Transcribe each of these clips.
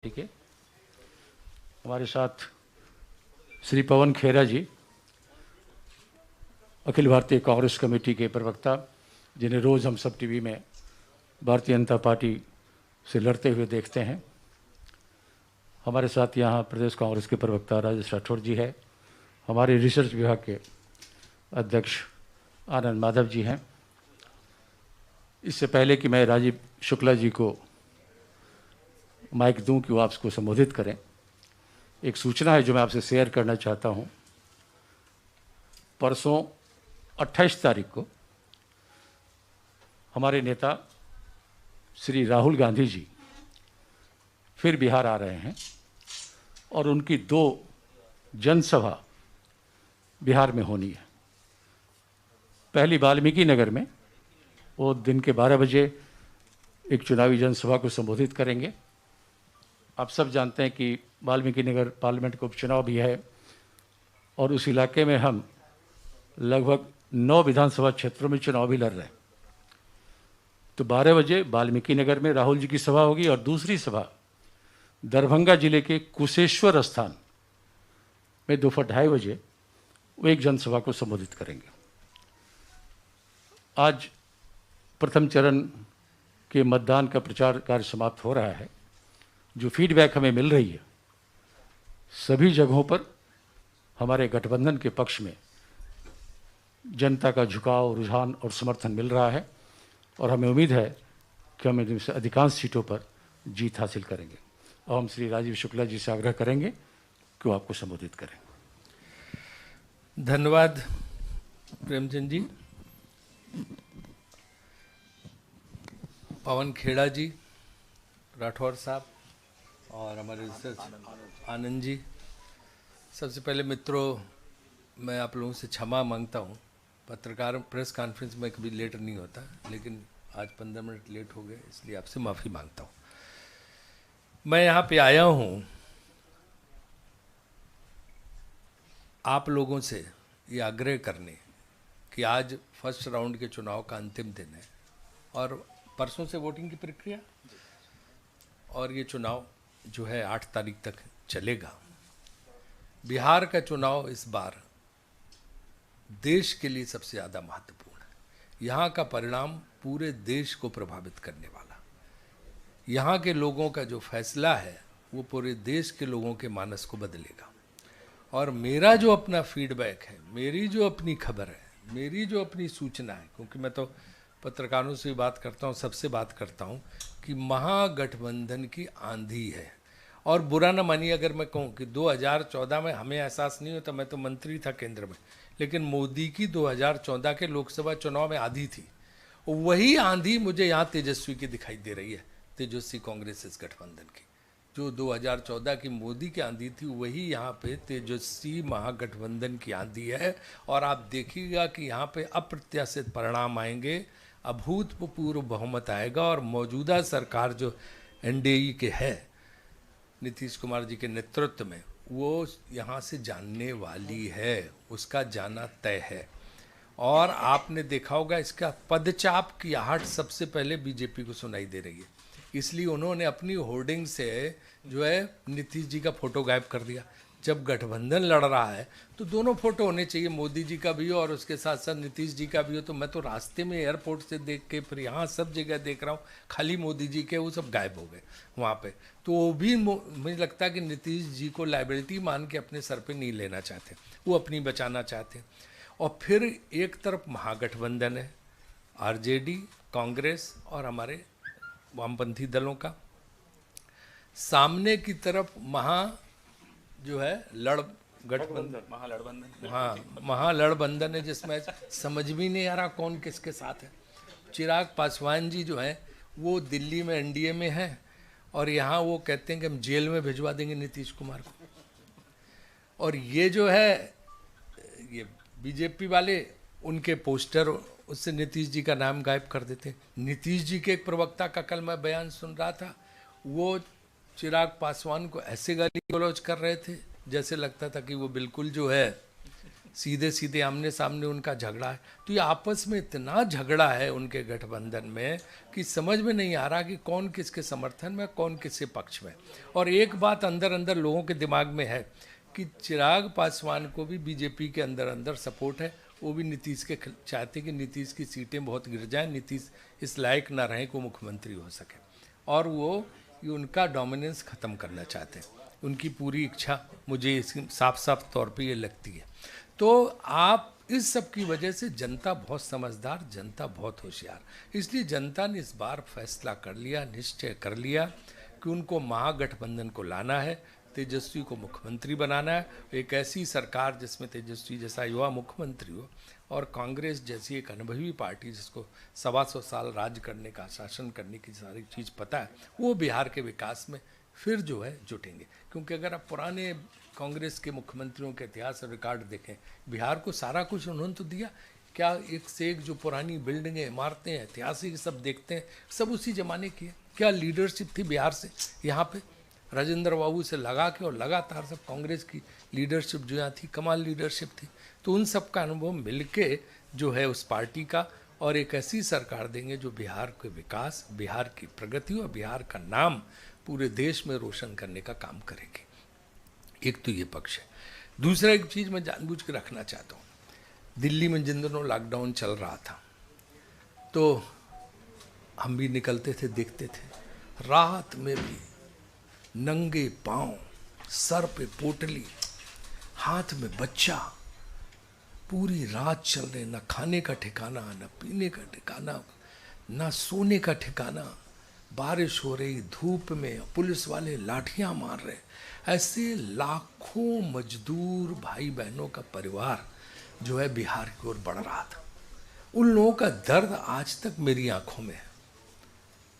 ठीक है। हमारे साथ श्री पवन खेरा जी, अखिल भारतीय कांग्रेस कमेटी के प्रवक्ता, जिन्हें रोज़ हम सब टीवी में भारतीय जनता पार्टी से लड़ते हुए देखते हैं। हमारे साथ यहाँ प्रदेश कांग्रेस के प्रवक्ता राजेश राठौर जी है। हमारे रिसर्च विभाग के अध्यक्ष आनंद माधव जी हैं। इससे पहले कि मैं राजीव शुक्ला जी को माइक दूं कि वो आपको संबोधित करें, एक सूचना है जो मैं आपसे शेयर करना चाहता हूं। परसों 28 तारीख को हमारे नेता श्री राहुल गांधी जी फिर बिहार आ रहे हैं और उनकी 2 जनसभा बिहार में होनी है। पहली वाल्मीकि नगर में वो दिन के 12 बजे एक चुनावी जनसभा को संबोधित करेंगे। आप सब जानते हैं कि वाल्मीकि नगर पार्लियामेंट का उपचुनाव भी है और उस इलाके में हम लगभग 9 विधानसभा क्षेत्रों में चुनाव भी लड़ रहे हैं। तो 12 बजे वाल्मीकि नगर में राहुल जी की सभा होगी और दूसरी सभा दरभंगा जिले के कुशेश्वर स्थान में दोपहर 2:30 बजे वो एक जनसभा को संबोधित करेंगे। आज प्रथम चरण के मतदान का प्रचार कार्य समाप्त हो रहा है। जो फीडबैक हमें मिल रही है, सभी जगहों पर हमारे गठबंधन के पक्ष में जनता का झुकाव, रुझान और समर्थन मिल रहा है और हमें उम्मीद है कि हम इनमें से अधिकांश सीटों पर जीत हासिल करेंगे। और हम श्री राजीव शुक्ला जी से आग्रह करेंगे कि वो आपको संबोधित करें। धन्यवाद प्रेमचंद जी। पवन खेड़ा जी, राठौर साहब और हमारे रिसर्च आनंद जी, सबसे पहले मित्रों, मैं आप लोगों से क्षमा मांगता हूँ। पत्रकार प्रेस कॉन्फ्रेंस में कभी लेट नहीं होता, लेकिन आज 15 मिनट लेट हो गए, इसलिए आपसे माफ़ी मांगता हूँ। मैं यहाँ पे आया हूँ आप लोगों से ये आग्रह करने कि आज फर्स्ट राउंड के चुनाव का अंतिम दिन है और परसों से वोटिंग की प्रक्रिया और ये चुनाव जो है 8 तारीख तक चलेगा। बिहार का चुनाव इस बार देश के लिए सबसे ज़्यादा महत्वपूर्ण है। यहाँ का परिणाम पूरे देश को प्रभावित करने वाला, यहाँ के लोगों का जो फैसला है वो पूरे देश के लोगों के मानस को बदलेगा। और मेरा जो अपना फीडबैक है, मेरी जो अपनी खबर है, मेरी जो अपनी सूचना है, क्योंकि मैं तो पत्रकारों से बात करता हूँ, सबसे बात करता हूँ कि महागठबंधन की आंधी है। और बुरा न मानिए अगर मैं कहूँ कि 2014 में हमें एहसास नहीं होता, मैं तो मंत्री था केंद्र में, लेकिन मोदी की 2014 के लोकसभा चुनाव में आंधी थी। वही आंधी मुझे यहाँ तेजस्वी की दिखाई दे रही है, तेजस्वी कांग्रेस इस गठबंधन की। जो 2014 की मोदी की आंधी थी, वही यहाँ पे तेजस्वी महागठबंधन की आंधी है। और आप देखिएगा कि यहाँ पे अप्रत्याशित परिणाम आएंगे, अभूतपूर्व बहुमत आएगा और मौजूदा सरकार जो एनडीए के है नीतीश कुमार जी के नेतृत्व में, वो यहाँ से जानने वाली है, उसका जाना तय है। और आपने देखा होगा इसका पदचाप की आहट सबसे पहले बीजेपी को सुनाई दे रही है, इसलिए उन्होंने अपनी होर्डिंग से जो है नीतीश जी का फोटो गायब कर दिया। जब गठबंधन लड़ रहा है तो दोनों फोटो होने चाहिए, मोदी जी का भी हो और उसके साथ साथ नीतीश जी का भी हो। तो मैं तो रास्ते में एयरपोर्ट से देख के फिर यहाँ सब जगह देख रहा हूँ, खाली मोदी जी के, वो सब गायब हो गए वहाँ पे। तो वो भी मुझे लगता है कि नीतीश जी को लाइबिलिटी मान के अपने सर पे नहीं लेना चाहते, वो अपनी बचाना चाहते हैं। और फिर एक तरफ महागठबंधन है, आरजेडी, कांग्रेस और हमारे वामपंथी दलों का, सामने की तरफ जो है महागठबंधन, हाँ महागठबंधन है, जिसमें समझ भी नहीं आ रहा कौन किसके साथ है। चिराग पासवान जी जो है वो दिल्ली में एनडीए में है और यहाँ वो कहते हैं कि हम जेल में भिजवा देंगे नीतीश कुमार को। और ये जो है ये बीजेपी वाले, उनके पोस्टर उससे नीतीश जी का नाम गायब कर देते। नीतीश जी के एक प्रवक्ता का कल मैं बयान सुन रहा था, वो चिराग पासवान को ऐसे गाली गलौज कर रहे थे जैसे लगता था कि वो बिल्कुल जो है सीधे सीधे आमने सामने उनका झगड़ा है। तो ये आपस में इतना झगड़ा है उनके गठबंधन में कि समझ में नहीं आ रहा कि कौन किसके समर्थन में, कौन किसके पक्ष में। और एक बात अंदर अंदर लोगों के दिमाग में है कि चिराग पासवान को भी बीजेपी के अंदर अंदर सपोर्ट है। वो भी नीतीश के चाहते कि नीतीश की सीटें बहुत गिर जाएं, नीतीश इस लायक ना रहें कि वो मुख्यमंत्री हो सके, और वो ये उनका डोमिनेंस ख़त्म करना चाहते हैं। उनकी पूरी इच्छा मुझे इसकी साफ साफ तौर पे ये लगती है। तो आप इस सब की वजह से जनता बहुत समझदार, जनता बहुत होशियार, इसलिए जनता ने इस बार फैसला कर लिया, निश्चय कर लिया कि उनको महागठबंधन को लाना है, तेजस्वी को मुख्यमंत्री बनाना है। एक ऐसी सरकार जिसमें तेजस्वी जैसा युवा मुख्यमंत्री हो और कांग्रेस जैसी एक अनुभवी पार्टी जिसको 125 साल राज करने का, शासन करने की सारी चीज़ पता है, वो बिहार के विकास में फिर जो है जुटेंगे। क्योंकि अगर आप पुराने कांग्रेस के मुख्यमंत्रियों के इतिहास और रिकॉर्ड देखें, बिहार को सारा कुछ उन्होंने तो दिया। क्या एक से एक जो पुरानी बिल्डिंगें, इमारतें, ऐतिहासिक सब देखते हैं, सब उसी ज़माने की है। क्या लीडरशिप थी बिहार से यहाँ पे, राजेंद्र बाबू से लगा के, और लगातार सब कांग्रेस की लीडरशिप जो यहाँ थी, कमाल लीडरशिप थी। तो उन सब का अनुभव मिलके जो है उस पार्टी का, और एक ऐसी सरकार देंगे जो बिहार के विकास, बिहार की प्रगति और बिहार का नाम पूरे देश में रोशन करने का काम करेगी। एक तो ये पक्ष है। दूसरा एक चीज़ मैं जानबूझ के रखना चाहता हूँ, दिल्ली में जिन दिनों लॉकडाउन चल रहा था तो हम भी निकलते थे, देखते थे रात में भी नंगे पांव, सर पे पोटली, हाथ में बच्चा, पूरी रात चल रहे, न खाने का ठिकाना, न पीने का ठिकाना, न सोने का ठिकाना, बारिश हो रही, धूप में पुलिस वाले लाठियां मार रहे। ऐसे लाखों मजदूर भाई बहनों का परिवार जो है बिहार की ओर बढ़ रहा था। उन लोगों का दर्द आज तक मेरी आंखों में है,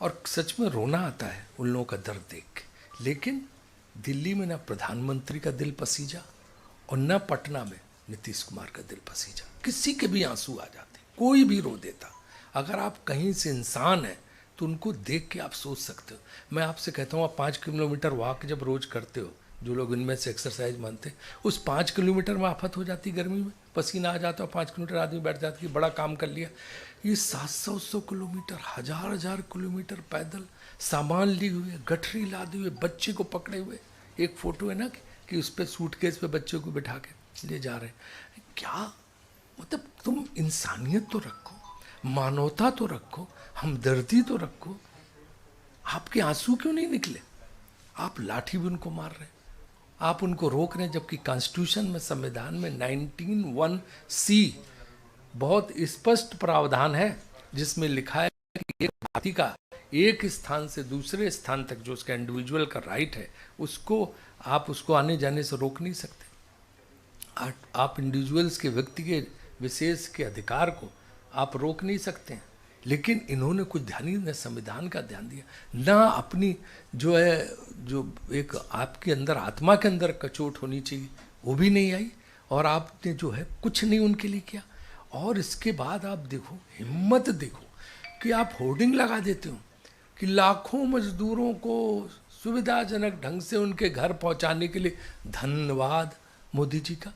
और सच में रोना आता है उन लोगों का दर्द देख के। लेकिन दिल्ली में ना प्रधानमंत्री का दिल पसीजा, और न पटना में नीतीश कुमार का दिल पसीजा। किसी के भी आंसू आ जाते, कोई भी रो देता। अगर आप कहीं से इंसान हैं तो उनको देख के आप सोच सकते हो। मैं आपसे कहता हूँ, आप 5 किलोमीटर वॉक जब रोज करते हो, जो लोग इनमें से एक्सरसाइज मानते हैं, उस 5 किलोमीटर में आफत हो जाती गर्मी में, पसीना आ जाता है, 5 किलोमीटर आदमी बैठ जाता कि बड़ा काम कर लिया। ये 700 किलोमीटर, हजार किलोमीटर पैदल, सामान लिए हुए, गठरी लादे हुए, बच्चे को पकड़े हुए। एक फोटो है ना कि उस पर सूटकेस पे बच्चे को बिठा के ले जा रहे हैं। क्या मतलब, तुम इंसानियत तो रखो, मानवता तो रखो, हमदर्दी तो रखो। आपके आंसू क्यों नहीं निकले? आप लाठी भी उनको मार रहे हैं, आप उनको रोक रहे हैं, जबकि कॉन्स्टिट्यूशन में, संविधान में 19(1)(c) बहुत स्पष्ट प्रावधान है जिसमें लिखा है कि एक भारतीय का एक स्थान से दूसरे स्थान तक जो उसका इंडिविजुअल का राइट है, उसको आप उसको आने जाने से रोक नहीं सकते। आप इंडिविजुअल्स के, व्यक्ति के विशेष के अधिकार को आप रोक नहीं सकते हैं। लेकिन इन्होंने कुछ ध्यान ही न संविधान का ध्यान दिया, ना अपनी जो है, जो एक आपके अंदर, आत्मा के अंदर कचोट होनी चाहिए, वो भी नहीं आई, और आपने जो है कुछ नहीं उनके लिए किया। और इसके बाद आप देखो, हिम्मत देखो कि आप होर्डिंग लगा देते हो कि लाखों मजदूरों को सुविधाजनक ढंग से उनके घर पहुंचाने के लिए धन्यवाद मोदी जी का।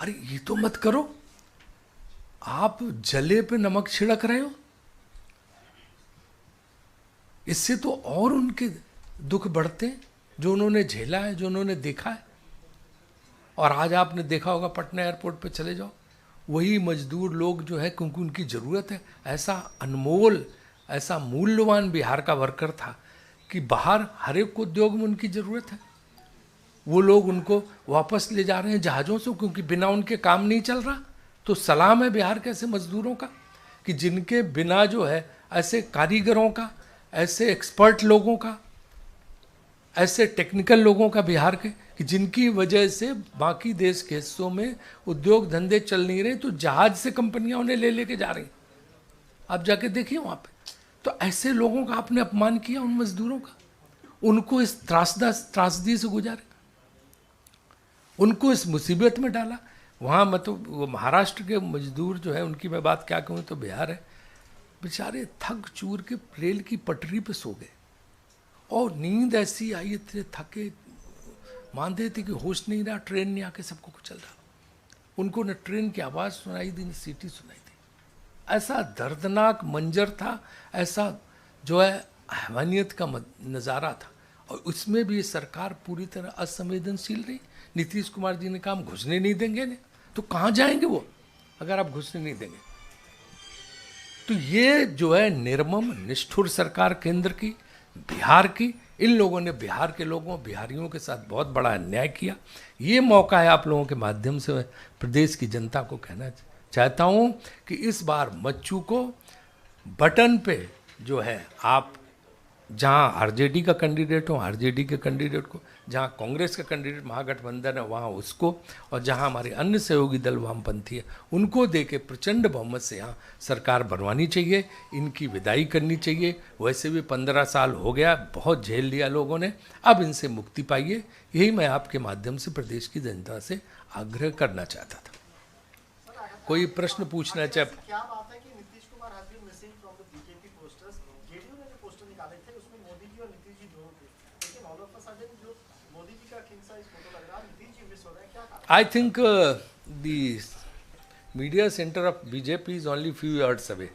अरे ये तो मत करो, आप जले पे नमक छिड़क रहे हो। इससे तो और उनके दुख बढ़ते हैं, जो उन्होंने झेला है, जो उन्होंने देखा है। और आज आपने देखा होगा, पटना एयरपोर्ट पे चले जाओ, वही मजदूर लोग जो है, क्योंकि उनकी ज़रूरत है, ऐसा अनमोल, ऐसा मूल्यवान बिहार का वर्कर था कि बाहर हर एक उद्योग में उनकी ज़रूरत है। वो लोग उनको वापस ले जा रहे हैं जहाज़ों से, क्योंकि बिना उनके काम नहीं चल रहा। तो सलाम है बिहार के ऐसे मजदूरों का कि जिनके बिना जो है, ऐसे कारीगरों का, ऐसे एक्सपर्ट लोगों का, ऐसे टेक्निकल लोगों का बिहार के, कि जिनकी वजह से बाकी देश के हिस्सों में उद्योग धंधे चल नहीं रहे, तो जहाज से कंपनियां उन्हें ले लेके जा रही। आप जाके देखिए वहाँ पे। तो ऐसे लोगों का आपने अपमान किया, उन मजदूरों का, उनको इस त्रासदी से गुजारे, उनको इस मुसीबत में डाला। वहाँ मतलब वो महाराष्ट्र के मजदूर जो है, उनकी मैं बात क्या कहूँ, तो बिहार है, बेचारे थक चूर के रेल की पटरी पे सो गए, और नींद ऐसी आई, इतने थके मांदे थे कि होश नहीं रहा, ट्रेन नहीं आके सबको कुछ चल रहा। उनको न ट्रेन की आवाज़ सुनाई दी न सीटी सुनाई दी। ऐसा दर्दनाक मंजर था, ऐसा जो है हैवानियत का नज़ारा था। और उसमें भी सरकार पूरी तरह असंवेदनशील रही। नीतीश कुमार जी ने कहा हम घुसने नहीं देंगे ने, तो कहाँ जाएंगे वो अगर आप घुसने नहीं देंगे। तो ये जो है निर्मम निष्ठुर सरकार केंद्र की, बिहार की, इन लोगों ने बिहार के लोगों, बिहारियों के साथ बहुत बड़ा अन्याय किया। ये मौका है आप लोगों के माध्यम से प्रदेश की जनता को कहना चाहता हूँ कि इस बार मत चूको। बटन पे जो है आप जहाँ आरजेडी का कैंडिडेट हो आरजेडी के कैंडिडेट को, जहाँ कांग्रेस का कैंडिडेट महागठबंधन है वहाँ उसको, और जहाँ हमारे अन्य सहयोगी दल वामपंथी है उनको दे के प्रचंड बहुमत से यहाँ सरकार बनवानी चाहिए। इनकी विदाई करनी चाहिए। वैसे भी 15 साल हो गया, बहुत झेल लिया लोगों ने, अब इनसे मुक्ति पाइए। यही मैं आपके माध्यम से प्रदेश की जनता से आग्रह करना चाहता था। कोई प्रश्न पूछना चाहे? क्या बात है कि Nitish Kumar has been missing from the BJP posters? JDU ने जो पोस्टर निकाले थे उसमें मोदी जी और नीतीश जी दोनों थे, लेकिन ऑल ऑफ अ सडन जो मोदी जी का किंग साइज फोटो लग रहा है, नीतीश जी मिस हो रहे हैं, क्या कारण? I think the media center of BJP is only few yards away,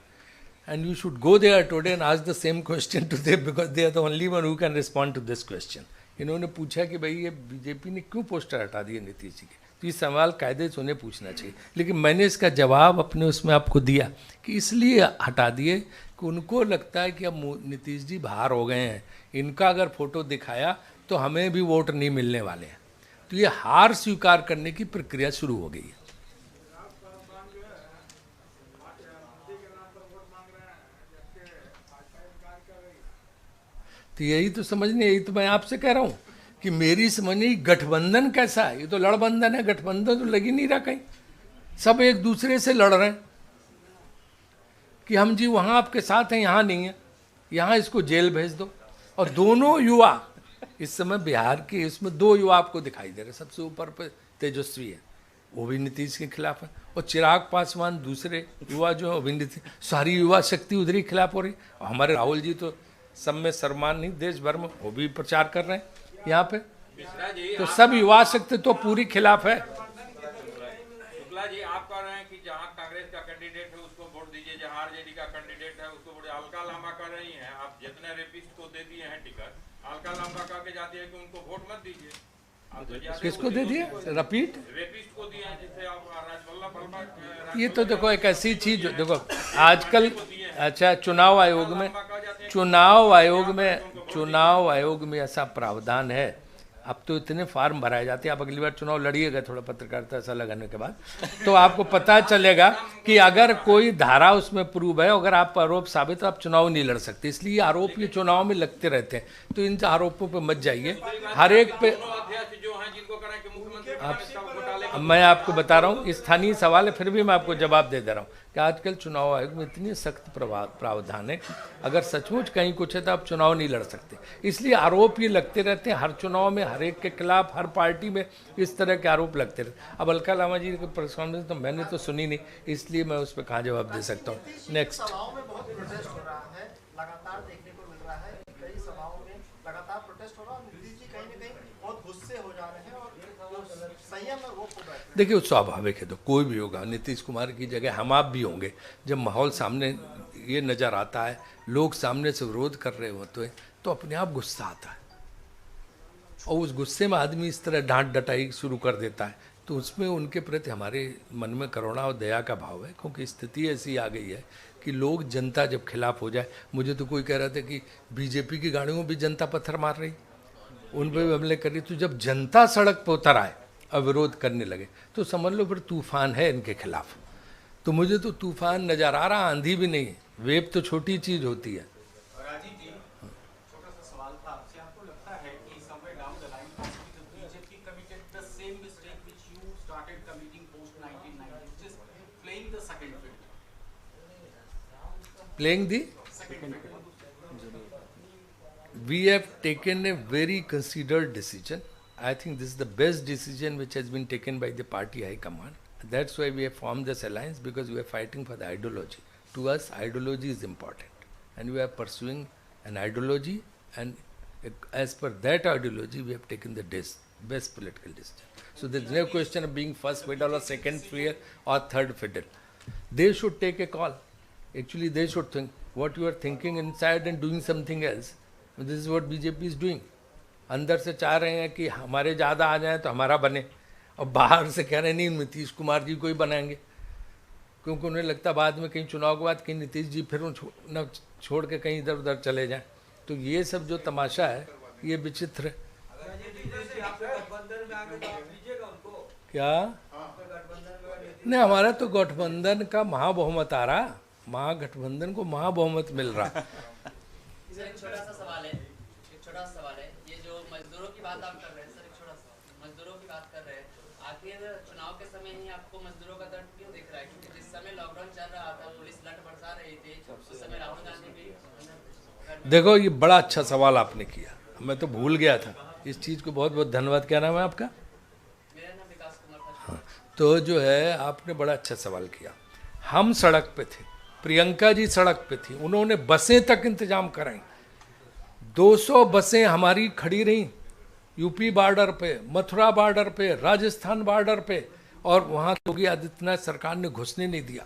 and you should go there today and ask the same question to them because they are the only one who can respond to this question. इन्होंने पूछा कि भाई ये BJP ने क्यों poster हटा दिए नीतीश जी के, तो ये सवाल कायदे से उन्हें पूछना चाहिए। लेकिन मैंने इसका जवाब अपने उसमें आपको दिया कि इसलिए हटा दिए कि उनको लगता है कि अब नीतीश जी बाहर हो गए हैं, इनका अगर फोटो दिखाया तो हमें भी वोट नहीं मिलने वाले हैं। तो ये हार स्वीकार करने की प्रक्रिया शुरू हो गई है। तो यही तो समझने, यही तो मैं आपसे कह रहा हूं कि मेरी समझने गठबंधन कैसा है। ये तो लड़बंधन है, गठबंधन तो लग ही नहीं रहा कहीं, सब एक दूसरे से लड़ रहे हैं कि हम जी वहां आपके साथ हैं, यहां नहीं है, यहां इसको जेल भेज दो। और दोनों युवा इस समय बिहार के इसमें 2 युवा आपको दिखाई दे रहे, सबसे ऊपर पे तेजस्वी है, वो भी नीतीश के खिलाफ है, और चिराग पासवान दूसरे युवा जो है वो भी नीतीश। सारी युवा शक्ति उधर ही खिलाफ हो रही। और हमारे राहुल जी तो सब में सम्मान नहीं, देश भर में वो भी प्रचार कर रहे हैं यहाँ पे। तो सब युवा शक्ति तो पूरी खिलाफ है। शुक्ला जी आप कह रहे हैं कि जहाँ कांग्रेस का कैंडिडेट है उसको वोट दीजिए, जहाँ आरजेडी का कैंडिडेट है उसको वोट। अलका लांबा कर रही हैं आप जितने रेपिस्ट को दे दिए हैं टिकट, अलका लांबा कह के जाती है कि उनको वोट मत दीजिए। किसको दे दिए? रिपीट? रेपिस्ट को दिए हैं, जिससे आप राजवल्लभ ये तो देखो एक ऐसी चीज, देखो आजकल, अच्छा चुनाव आयोग में ऐसा प्रावधान है, अब तो इतने फार्म भराए जाते हैं। आप अगली बार चुनाव लड़िएगा थोड़ा पत्रकारिता ऐसा लगाने के बाद, तो आपको पता चलेगा कि अगर कोई धारा उसमें प्रूव है, अगर आप आरोप साबित, आप चुनाव नहीं लड़ सकते। इसलिए आरोप ये चुनाव में लगते रहते हैं, तो इन आरोपों पे मत जाइए। हर एक पे अब मैं आपको बता रहा हूँ, स्थानीय सवाल है, फिर भी मैं आपको जवाब दे रहा हूँ कि आजकल चुनाव आयोग में इतनी सख्त प्रावधान है, अगर सचमुच कहीं कुछ है तो आप चुनाव नहीं लड़ सकते। इसलिए आरोप ये लगते रहते हैं हर चुनाव में, हर एक के खिलाफ, हर पार्टी में इस तरह के आरोप लगते रहते। अब अलका लामा जी की प्रेस कॉन्फ्रेंस तो मैंने तो सुनी नहीं, इसलिए मैं उस पर कहाँ जवाब दे सकता हूँ। नेक्स्ट। सभाओं में बहुत प्रोटेस्ट हो रहा है, लगातार देखने को मिल रहा है कि कई सभाओं में लगातार प्रोटेस्ट हो रहा है। नीतीश जी कहीं न कहीं बहुत गुस्से हो जा रहे हैं और संयम में वो खो बैठे हैं। देखिए वो स्वाभाविक है, तो कोई भी होगा, नीतीश कुमार की जगह हम आप भी होंगे। जब माहौल सामने ये नज़र आता है, लोग सामने से विरोध कर रहे होते हैं, तो अपने आप गुस्सा आता है, और उस गुस्से में आदमी इस तरह डांट डटाई शुरू कर देता है। तो उसमें उनके प्रति हमारे मन में करुणा और दया का भाव है, क्योंकि स्थिति ऐसी आ गई है कि लोग, जनता जब खिलाफ हो जाए। मुझे तो कोई कह रहा था कि बीजेपी की गाड़ियों में भी जनता पत्थर मार रही, उन पर भी हमले कर रही। तो जब जनता सड़क पर उतर आए और विरोध करने लगे, तो समझ लो फिर तूफान है इनके खिलाफ। तो मुझे तो तूफान नजर आ रहा, आंधी भी नहीं। वेव तो छोटी चीज होती है। राजीव जी, छोटा सा सवाल था आपसे, आपको लगता है कि somewhere down the line possibly the BJP committed the same mistake which you started committing post 1990, which is playing the second field? Playing the? Second field. We have taken a very considered decision. I think this is the best decision which has been taken by the party high command. That's why we have formed this alliance, because we are fighting for the ideology. To us, ideology is important, and we are pursuing an ideology, and As per that ideology, we have taken the best political decision. So there is no question of being first fiddle or second fiddle or third fiddle. They should take a call. Actually, they should think what you are thinking inside and doing something else. This is what BJP is doing. अंदर से चाह रहे हैं कि हमारे ज़्यादा आ जाए तो हमारा बने, और बाहर से कह रहे नहीं नीतीश कुमार जी को ही बनाएंगे, क्योंकि उन्हें लगता बाद में कहीं चुनाव के बाद कहीं नीतीश जी फिर न छोड़ के कहीं इधर उधर चले जाएं। तो ये सब जो तमाशा है ये विचित्र है। क्या नहीं, हमारा तो गठबंधन का महाबहुमत आ रहा, महागठबंधन को महाबहुमत मिल रहा। एक छोटा सा सवाल है, ये जो मजदूरों की बात आप कर रहे हैं सर, एक छोटा सा मजदूरों की बात कर रहे हैं, आखिर चुनाव के समय ही आपको मजदूरों का दर्द क्यों दिख रहा है? क्योंकि जिस समय लॉकडाउन चल रहा था, पुलिस लठ बरसा रही थी, उस समय राहुल गांधी भी। देखो ये बड़ा अच्छा सवाल आपने किया, मैं तो भूल गया था इस चीज़ को। बहुत बहुत धन्यवाद। क्या नाम है आपका? मेरा नाम विकास कुमार था। हाँ, तो जो है आपने बड़ा अच्छा सवाल किया। हम सड़क पे थे, प्रियंका जी सड़क पे थी, उन्होंने बसें तक इंतजाम कराई। 200 बसें हमारी खड़ी रहीं यूपी बॉर्डर पे, मथुरा बॉर्डर पे, राजस्थान बॉर्डर पे, और वहाँ योगी आदित्यनाथ सरकार ने घुसने नहीं दिया,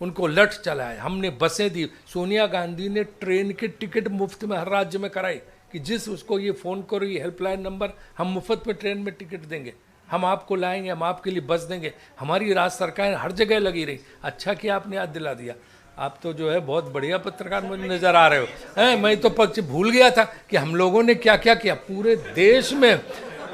उनको लठ चलाए। हमने बसें दी, सोनिया गांधी ने ट्रेन के टिकट मुफ्त में हर राज्य में कराई कि जिस उसको ये फ़ोन करो, ये हेल्पलाइन नंबर, हम मुफ्त में ट्रेन में टिकट देंगे, हम आपको लाएंगे, हम आपके लिए बस देंगे। हमारी राज्य सरकार हर जगह लगी रही। अच्छा किया आपने याद दिला दिया। आप तो जो है बहुत बढ़िया पत्रकार मुझे नज़र आ रहे हो। हैं, मैं तो पक्ष भूल गया था कि हम लोगों ने क्या क्या किया। पूरे देश में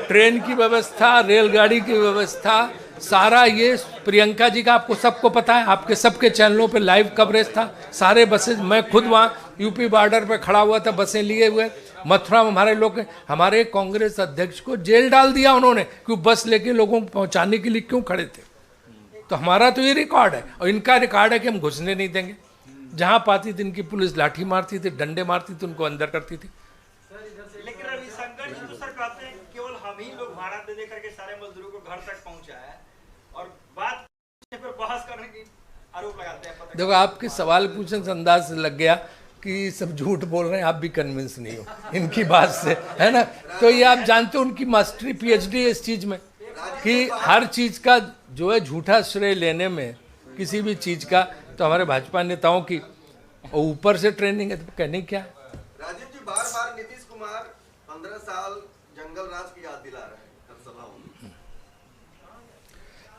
ट्रेन की व्यवस्था, रेलगाड़ी की व्यवस्था, सारा ये प्रियंका जी का आपको सबको पता है, आपके सबके चैनलों पे लाइव कवरेज था। सारे बसेस, मैं खुद वहाँ यूपी बॉर्डर पे खड़ा हुआ था बसें लिए हुए। मथुरा में हमारे लोग, हमारे कांग्रेस अध्यक्ष को जेल डाल दिया उन्होंने, क्यों बस लेके लोगों को पहुँचाने के लिए क्यों खड़े थे। तो हमारा तो ये रिकॉर्ड है, और इनका रिकॉर्ड है कि हम घुसने नहीं देंगे। जहाँ पाती थी इनकी पुलिस लाठी मारती थी, डंडे मारती थी, उनको अंदर करती थी। लेकिन रविशंकर जी तो सर कहते हैं केवल हम ही लोग भाड़ा दे करके सारे मजदूरों को घर तक पहुंचाया, और बात पर बहस करने की आरोप लगाते हैं। देखो आपके सवाल पूछने से अंदाज से लग गया कि सब झूठ बोल रहे हैं, आप भी कन्विंस नहीं हो इनकी बात से, है ना। तो ये आप जानते हो उनकी मास्टरी PhD है इस चीज़ में कि हर चीज़ का जो है झूठा श्रेय लेने में, किसी भी चीज़ का। तो हमारे भाजपा नेताओं की ऊपर से ट्रेनिंग है, तो कहने क्या। राजीव जी बार बार नीतीश कुमार 15 साल जंगल राज की याद दिला रहे हैं हर सभाओं में।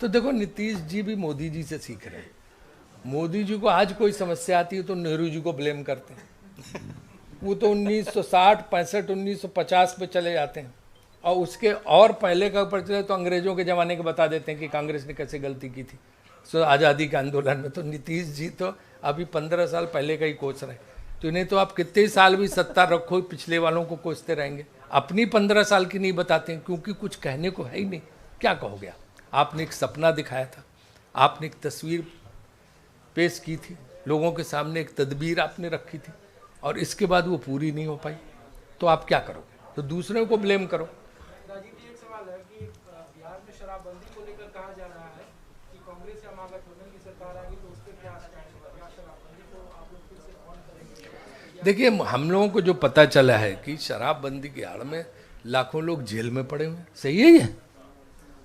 तो देखो नीतीश जी भी मोदी जी से सीख रहे हैं। मोदी जी को आज कोई समस्या आती है तो नेहरू जी को ब्लेम करते हैं। वो तो 1960, 65, 1950 पे चले जाते हैं, और उसके और पहले का ऊपर चले तो अंग्रेजों के ज़माने के बता देते हैं कि कांग्रेस ने कैसे गलती की थी। सो आज़ादी के आंदोलन में तो नीतीश जी तो अभी 15 साल पहले का ही कोच रहे। तो इन्हें तो आप कितने साल भी सत्ता रखो, पिछले वालों को कोचते रहेंगे। अपनी 15 साल की नहीं बताते हैं, क्योंकि कुछ कहने को है ही नहीं। क्या कहोगे? आपने एक सपना दिखाया था, आपने एक तस्वीर पेश की थी लोगों के सामने, एक तदबीर आपने रखी थी, और इसके बाद वो पूरी नहीं हो पाई। तो आप क्या करोगे? तो दूसरों को ब्लेम करो। राजीव जी, एक सवाल है कि बिहार में शराबबंदी को लेकर कहा जा रहा है कि कांग्रेस या महागठबंधन की सरकार आएगी तो उसके क्या शराबबंदी को आप लोग फिर से ऑन करेंगे? देखिए, हम लोगों को जो पता चला है कि शराबबंदी की आड़ में लाखों लोग जेल में पड़े हुए हैं, सही है ये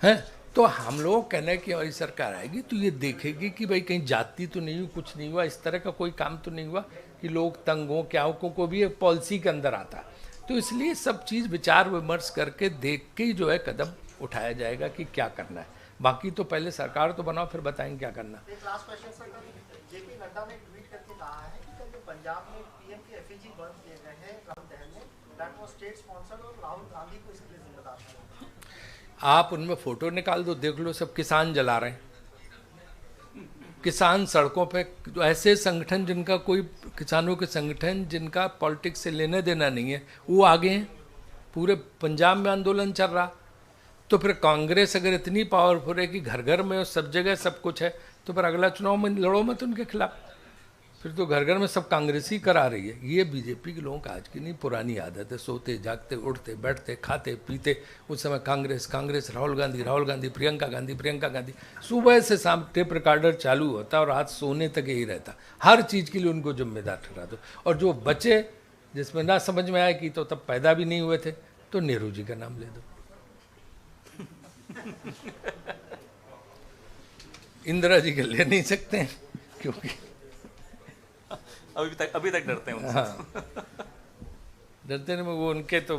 हैं। तो हम लोग कहना है कि हमारी सरकार आएगी तो ये देखेगी कि भाई कहीं जाति तो नहीं हुई, कुछ नहीं हुआ, इस तरह का कोई काम तो नहीं हुआ कि लोग तंग हों, क्या हो, को भी एक पॉलिसी के अंदर आता है। तो इसलिए सब चीज़ विचार विमर्श करके देख के ही जो है कदम उठाया जाएगा कि क्या करना है। बाकी तो पहले सरकार तो बनाओ, फिर बताएंगे क्या करना। एक last question sir, JP Nadda ने ट्वीट करके कहा है कि कल जो पंजाब में PM के एफिजी बंद किए गए हैं राहुल दहन में, दैट वाज स्टेट स्पॉन्सर्ड, और राहुल गांधी को इसके लिए जिम्मेदार है। आप उनमें फोटो निकाल दो, देख लो, सब किसान जला रहे हैं। किसान सड़कों पे, जो ऐसे संगठन जिनका कोई, किसानों के संगठन जिनका पॉलिटिक्स से लेने देना नहीं है, वो आगे हैं। पूरे पंजाब में आंदोलन चल रहा। तो फिर कांग्रेस अगर इतनी पावरफुल है कि घर घर में सब जगह सब कुछ है, तो फिर अगला चुनाव में लड़ो मत उनके खिलाफ। फिर तो घर घर में सब कांग्रेस ही करा रही है। ये बीजेपी के लोगों का आज की नहीं, पुरानी आदत है। सोते जागते, उठते बैठते, खाते पीते, उस समय कांग्रेस कांग्रेस, राहुल गांधी, प्रियंका गांधी। सुबह से शाम टेप रिकॉर्डर चालू होता और रात सोने तक यही रहता। हर चीज़ के लिए उनको जिम्मेदार ठहरा दो। और जो बचे, जिसमें ना समझ में आया कि तो तब पैदा भी नहीं हुए थे, तो नेहरू जी का नाम ले दो। इंदिरा जी के ले नहीं सकते हैं क्योंकि अभी तक डरते हैं उनसे। हाँ, डरते नहीं, वो उनके तो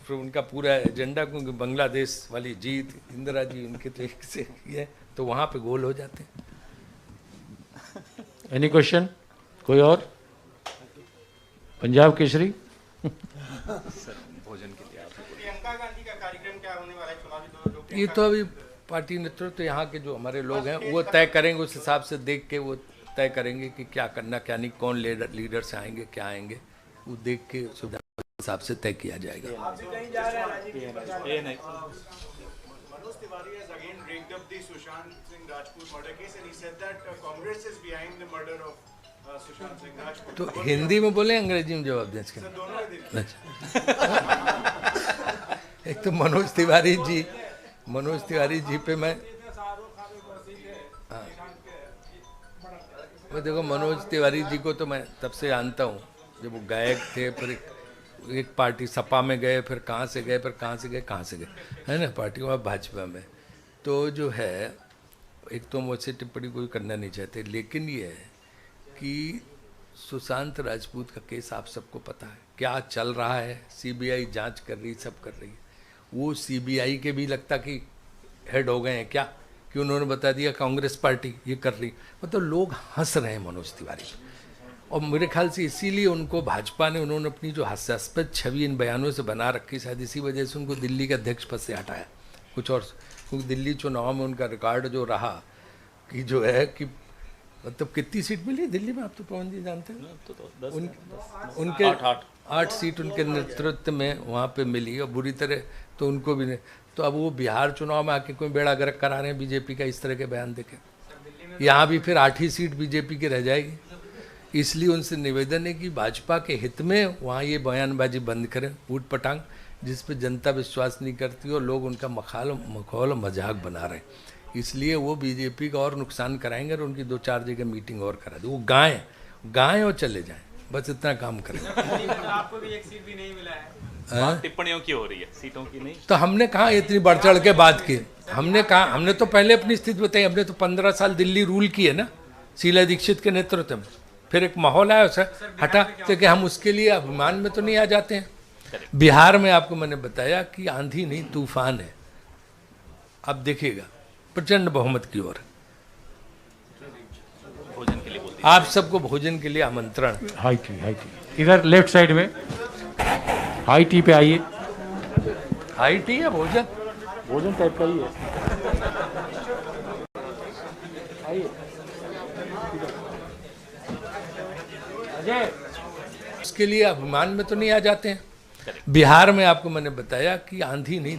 फिर उनका पूरा एजेंडा, क्योंकि बांग्लादेश वाली जीत, इंदिरा जी उनके तो एक से है, तो वहाँ पे गोल हो जाते हैं। Any question? कोई और? पंजाब केसरी। भोजन के लिए प्रियंका गांधी का कार्यक्रम क्या होने वाला है चुनावी दौर? ये तो अभी पार्टी नेतृत्व, तो यहाँ के जो हमारे लोग हैं वो तय करेंगे, उस हिसाब से देख के वो तय करेंगे कि क्या करना क्या नहीं, कौन लीडर से आएंगे क्या आएंगे, वो देख के सुविधा के हिसाब से तय किया जाएगा। Manoj Tiwari has again raked up the Sushant Singh Rajput murder case and he said that Congress is behind the murder of Sushant Singh Rajput. तो हिंदी में बोले, अंग्रेजी में जवाब दें इसके? दोनों में दीजिए। एक तो मनोज तिवारी जी पे मैं देखो, मनोज तिवारी जी को तो मैं तब से जानता हूँ, जब वो गायक थे, फिर एक पार्टी सपा में गए, फिर कहाँ से गए, है ना, पार्टी वहाँ भाजपा में। तो जो है, एक तो मुझसे टिप्पणी कोई करना नहीं चाहते, लेकिन ये है कि सुशांत राजपूत का केस आप सबको पता है क्या चल रहा है, सीबीआई जांच कर रही, सब कर रही है। वो सीबीआई के भी लगता कि हेड हो गए हैं क्या, कि उन्होंने बता दिया कांग्रेस पार्टी ये कर रही, मतलब लोग हंस रहे हैं मनोज तिवारी। और मेरे ख्याल से इसीलिए उनको भाजपा ने, उन्होंने अपनी जो हास्यास्पद छवि इन बयानों से बना रखी, शायद इसी वजह से उनको दिल्ली के अध्यक्ष पद से हटाया, कुछ और, क्योंकि दिल्ली चुनाव में उनका रिकॉर्ड जो रहा कि जो है कि मतलब कितनी सीट मिली दिल्ली में, आप तो पवन जी जानते हैं, उनके 8 सीट उनके नेतृत्व में वहाँ पे मिली, और बुरी तरह तो उनको भी नहीं। तो अब वो बिहार चुनाव में आके कोई बेड़ा गर्क करा रहे हैं बीजेपी का, इस तरह के बयान देके यहाँ भी फिर 8 ही सीट बीजेपी की रह जाएगी। इसलिए उनसे निवेदन है कि भाजपा के हित में वहाँ ये बयानबाजी बंद करें, ऊट पटांग, जिस पे जनता विश्वास नहीं करती और लोग उनका मखौल मजाक बना रहे हैं। इसलिए वो बीजेपी का और नुकसान कराएंगे और उनकी 2-4 जगह मीटिंग और करा दे, वो गाएं और चले जाएं, बस इतना काम करें। आपको भी एक सीट भी नहीं मिला है, टिप्पणियों की हो रही है, सीटों की नहीं। तो हमने कहा इतनी बढ़ चढ़ के बात की, हमने तो पहले अपनी स्थिति बताई। हमने तो 15 साल दिल्ली रूल की है ना, शीला दीक्षित के नेतृत्व में, फिर एक माहौल आया उसे हटा, तो कि हम उसके लिए अभिमान में तो नहीं आ जाते हैं। बिहार में आपको मैंने बताया कि आंधी नहीं तूफान है, अब देखिएगा प्रचंड बहुमत की ओर। भोजन के लिए बोलते आप सबको भोजन के लिए आमंत्रण। हाई टी इधर लेफ्ट साइड में हाई टी पे आइए। हाई टी है भोजन टाइप का ही है, आइए। उसके लिए अभिमान में तो नहीं आ जाते हैं। बिहार में आपको मैंने बताया कि आंधी नहीं